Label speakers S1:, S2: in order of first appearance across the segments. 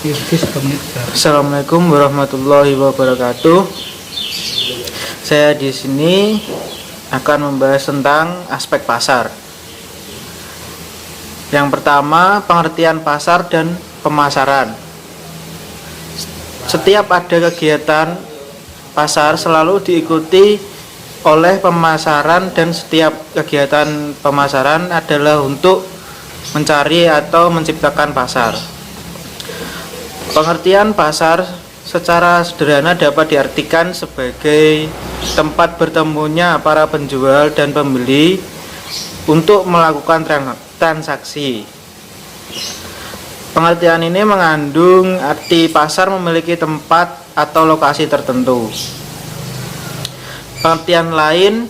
S1: Assalamualaikum warahmatullahi wabarakatuh. Saya di sini akan membahas tentang aspek pasar. Yang pertama, pengertian pasar dan pemasaran. Setiap ada kegiatan pasar selalu diikuti oleh pemasaran, dan setiap kegiatan pemasaran adalah untuk mencari atau menciptakan pasar. Pengertian pasar secara sederhana dapat diartikan sebagai tempat bertemunya para penjual dan pembeli untuk melakukan transaksi. Pengertian ini mengandung arti pasar memiliki tempat atau lokasi tertentu. Pengertian lain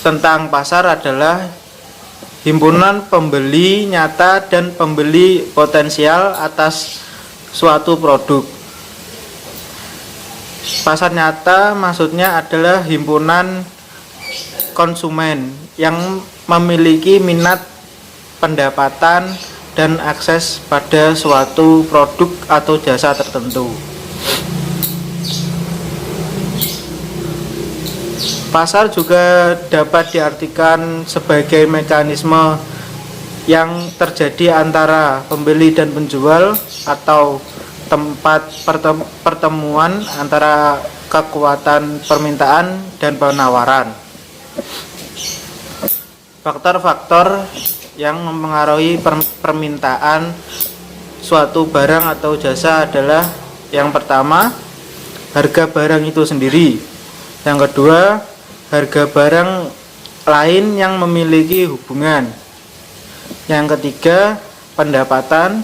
S1: tentang pasar adalah himpunan pembeli nyata dan pembeli potensial atas suatu produk. Pasar nyata maksudnya adalah himpunan konsumen yang memiliki minat, pendapatan, dan akses pada suatu produk atau jasa tertentu. Pasar juga dapat diartikan sebagai mekanisme yang terjadi antara pembeli dan penjual atau tempat pertemuan antara kekuatan permintaan dan penawaran. Faktor-faktor yang mempengaruhi permintaan suatu barang atau jasa adalah: yang pertama, harga barang itu sendiri; yang kedua, harga barang lain yang memiliki hubungan; yang ketiga, pendapatan;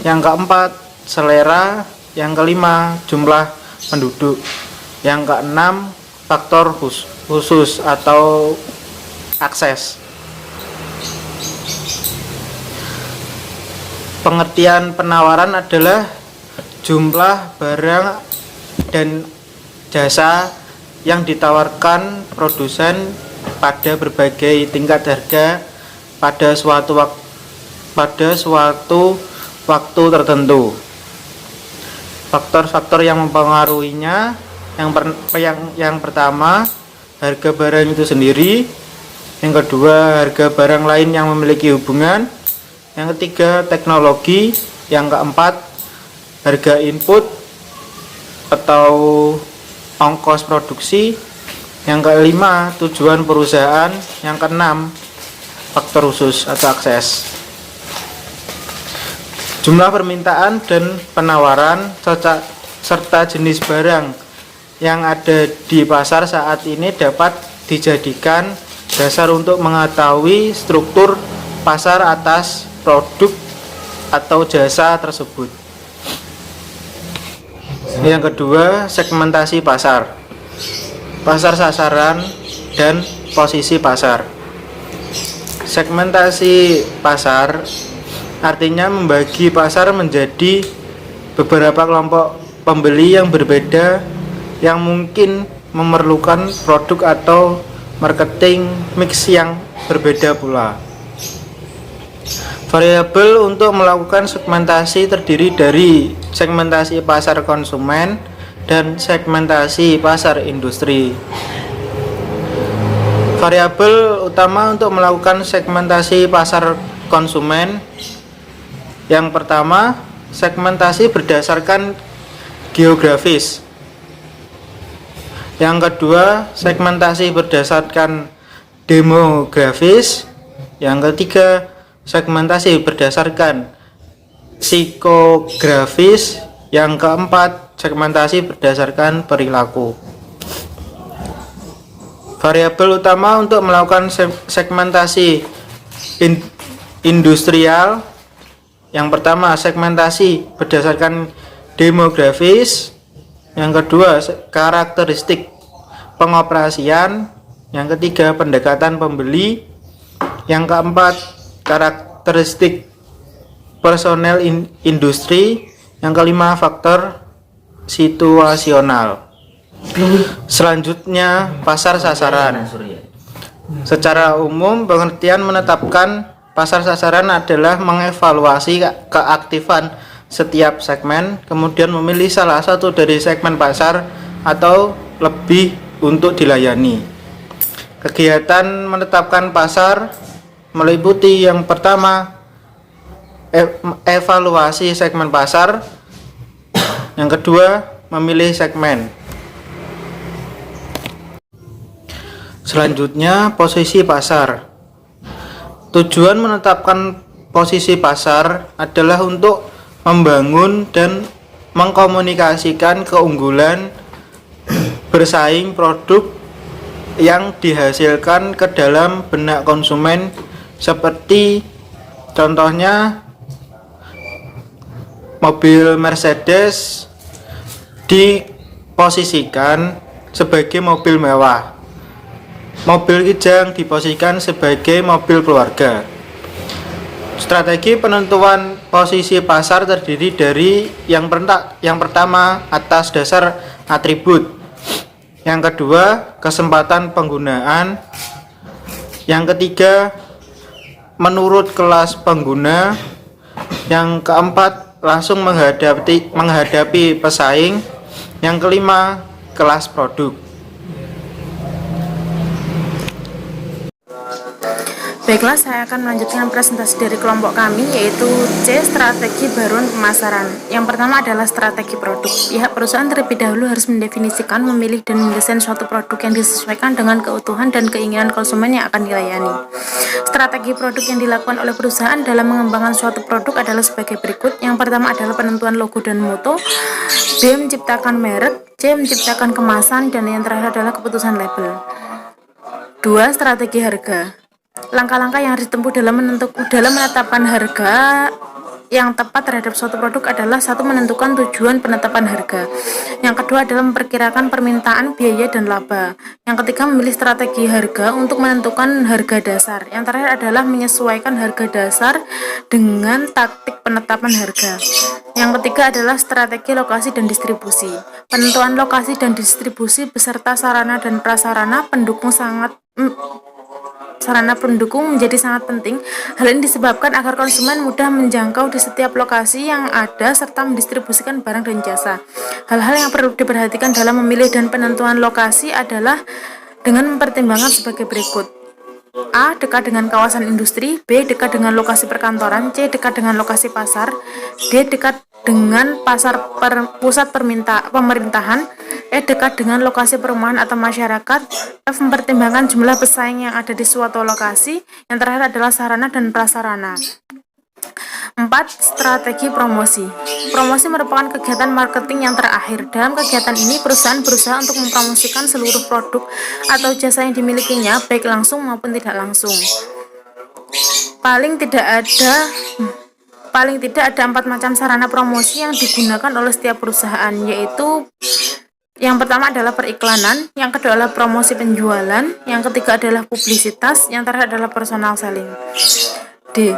S1: yang keempat, selera; yang kelima, jumlah penduduk; yang keenam, faktor khusus atau akses. Pengertian penawaran adalah jumlah barang dan jasa yang ditawarkan produsen pada berbagai tingkat harga pada suatu waktu tertentu. Faktor-faktor yang mempengaruhinya: yang pertama, harga barang itu sendiri; yang kedua, harga barang lain yang memiliki hubungan; yang ketiga, teknologi; yang keempat, harga input atau ongkos produksi; yang kelima, tujuan perusahaan; yang keenam, faktor khusus atau akses. Jumlah permintaan dan penawaran serta jenis barang yang ada di pasar saat ini dapat dijadikan dasar untuk mengetahui struktur pasar atas produk atau jasa tersebut. Yang kedua, segmentasi pasar. Pasar sasaran dan posisi pasar. Segmentasi pasar artinya membagi pasar menjadi beberapa kelompok pembeli yang berbeda yang mungkin memerlukan produk atau marketing mix yang berbeda pula. Variabel untuk melakukan segmentasi terdiri dari segmentasi pasar konsumen dan segmentasi pasar industri. Variabel utama untuk melakukan segmentasi pasar konsumen: yang pertama, segmentasi berdasarkan geografis; yang kedua, segmentasi berdasarkan demografis; yang ketiga, segmentasi berdasarkan psikografis; yang keempat, segmentasi berdasarkan perilaku. Variabel utama untuk melakukan segmentasi industrial: yang pertama, segmentasi berdasarkan demografis; yang kedua, karakteristik pengoperasian; yang ketiga, pendekatan pembeli; yang keempat, karakteristik personel industri; yang kelima, faktor situasional. Selanjutnya, pasar sasaran. Secara umum, pengertian menetapkan pasar sasaran adalah mengevaluasi keaktifan setiap segmen, kemudian memilih salah satu dari segmen pasar atau lebih untuk dilayani. Kegiatan menetapkan pasar meliputi yang pertama evaluasi segmen pasar, yang kedua memilih segmen. Selanjutnya posisi pasar. Tujuan menetapkan posisi pasar adalah untuk membangun dan mengkomunikasikan keunggulan bersaing produk yang dihasilkan ke dalam benak konsumen, seperti contohnya mobil Mercedes diposisikan sebagai mobil mewah, mobil Kijang diposisikan sebagai mobil keluarga. Strategi penentuan posisi pasar terdiri dari yang pertama atas dasar atribut, yang kedua kesempatan penggunaan, yang ketiga menurut kelas pengguna, yang keempat langsung menghadapi pesaing, yang kelima kelas produk.
S2: Baiklah, saya akan melanjutkan presentasi dari kelompok kami, yaitu C. Strategi baru pemasaran. Yang pertama adalah strategi produk. Pihak perusahaan terlebih dahulu harus mendefinisikan, memilih, dan mendesain suatu produk yang disesuaikan dengan keutuhan dan keinginan konsumen yang akan dilayani. Strategi produk yang dilakukan oleh perusahaan dalam mengembangkan suatu produk adalah sebagai berikut. Yang pertama adalah penentuan logo dan moto, B. Menciptakan merek, C. Menciptakan kemasan, dan yang terakhir adalah keputusan label. 2. Strategi harga. Langkah-langkah yang harus ditempuh dalam menetapkan harga yang tepat terhadap suatu produk adalah: 1. Menentukan tujuan penetapan harga. Yang kedua adalah memperkirakan permintaan, biaya, dan laba. Yang ketiga, memilih strategi harga untuk menentukan harga dasar. Yang terakhir adalah menyesuaikan harga dasar dengan taktik penetapan harga. Yang ketiga adalah strategi lokasi dan distribusi. Penentuan lokasi dan distribusi beserta sarana dan prasarana pendukung menjadi sangat penting. Hal ini disebabkan agar konsumen mudah menjangkau di setiap lokasi yang ada serta mendistribusikan barang dan jasa. Hal-hal yang perlu diperhatikan dalam memilih dan penentuan lokasi adalah dengan mempertimbangkan sebagai berikut: A. Dekat dengan kawasan industri, B. Dekat dengan lokasi perkantoran, C. Dekat dengan lokasi pasar, D. Dekat dengan pusat pemerintahan, E. Dekat dengan lokasi perumahan atau masyarakat, F. Mempertimbangkan jumlah pesaing yang ada di suatu lokasi, yang terakhir adalah sarana dan prasarana. 4. Strategi promosi. Promosi merupakan kegiatan marketing yang terakhir. Dalam kegiatan ini, perusahaan berusaha untuk mempromosikan seluruh produk atau jasa yang dimilikinya, baik langsung maupun tidak langsung. Paling tidak ada 4 macam sarana promosi yang digunakan oleh setiap perusahaan, yaitu: yang pertama adalah periklanan, yang kedua adalah promosi penjualan, yang ketiga adalah publisitas, yang terakhir adalah personal selling. D.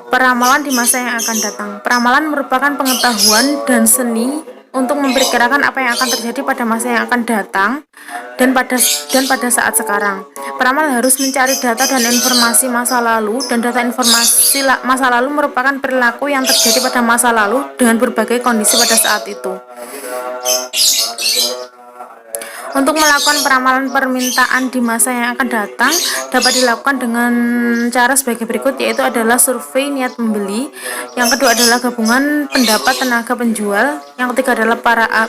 S2: Peramalan di masa yang akan datang. Peramalan merupakan pengetahuan dan seni untuk memperkirakan apa yang akan terjadi pada masa yang akan datang dan pada saat sekarang. Peramal harus mencari data dan informasi masa lalu, dan data informasi masa lalu merupakan perilaku yang terjadi pada masa lalu dengan berbagai kondisi pada saat itu. Untuk melakukan peramalan permintaan di masa yang akan datang dapat dilakukan dengan cara sebagai berikut, yaitu adalah survei niat pembeli, yang kedua adalah gabungan pendapat tenaga penjual, yang ketiga adalah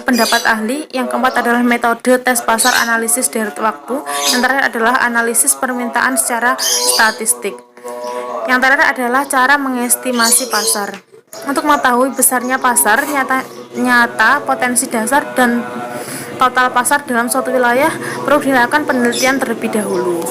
S2: pendapat ahli, yang keempat adalah metode tes pasar analisis deret waktu, yang terakhir adalah analisis permintaan secara statistik. Yang terakhir adalah cara mengestimasi pasar. Untuk mengetahui besarnya pasar nyata, potensi dasar, dan total pasar dalam suatu wilayah, perlu dilakukan penelitian terlebih dahulu.